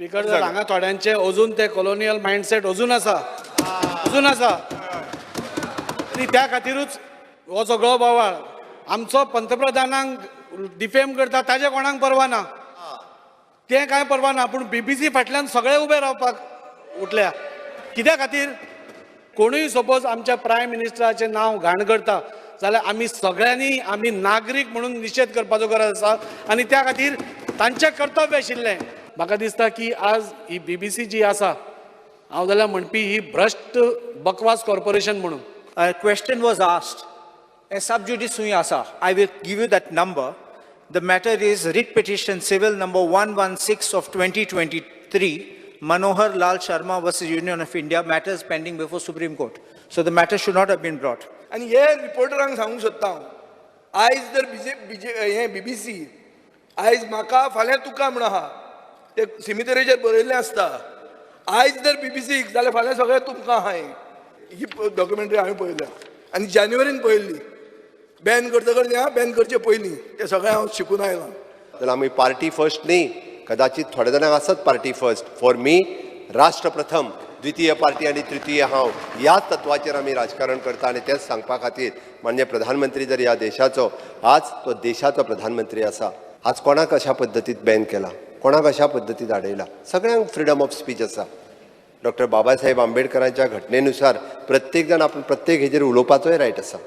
Speaker जर हांगा थोड्यांचे अजून ते कॉलोनियल मायंडसेट अजून आसा आनी त्या खातीरूच हो सगळो बोवाळ आमचो पंतप्रधानांक डिफेम करता ताजे कोणाक परवा ना तें कांय परवा ना पूण BBC फाटल्यान सगळे उबे रावपाक उठल्या कित्या खातीर कोणूय सपोज आमच्या प्रायम मिनिस्टराचें नांव घाण करता जाल्यार आमी सगळ्यांनी आमी नागरीक म्हणून निशेध करपाचो गरज आसा आनी त्या खातीर तांचें कर्तव्य आशिल्लें म्हाका दिसता की आज ही BBC जी आसा हांव जाल्यार म्हणपी ही भ्रश्ट बकवास कॉर्पोरेशन म्हणून A question was asked. A sub judice sui asa. I will give you that number. The matter is writ petition civil number 116 of 2023, Manohar Lal Sharma versus Union of India, matters pending before Supreme Court. So the matter should not have been brought. आणि हे रिपोर्टरांक सांगूंक सोदता हांव आयज जर हे BBC आयज म्हाका फाल्यां तुका म्हण आहा ते सिमितरेचेर बरयल्लें आसता आयज जर BBC जाल्यार फाल्यां सगळें तुमकां आहा ही डॉक्युमेंटरी हांवें पळयल्या आनी जानेवारीन पळयल्ली बॅन करतकच बॅन करचे पयलीं ते सगळें हांव शिकून आयलां जाल्यार आमी पार्टी फर्स्ट न्ही कदाचित थोड्या जाणांक आसत पार्टी फर्स्ट फॉर मी राष्ट्र प्रथम द्वितीय पार्टी आनी तृतीय हांव ह्याच तत्वाचेर आमी राजकारण करता आनी तेच सांगपा खातीर माननीय प्रधानमंत्री जर ह्या देशाचो आज तो देशाचो प्रधानमंत्री आसा आज कोणाक अशा पद्दतीत बॅन केला कोणाक अशा पद्दतीत आडयला सगळ्यांक फ्रिडम ऑफ स्पीच आसा डॉक्टर बाबासाहेब आंबेडकरांच्या घटनेनुसार प्रत्येक जण आपण प्रत्येक हेजेर उलोवपाचोय रायट आसा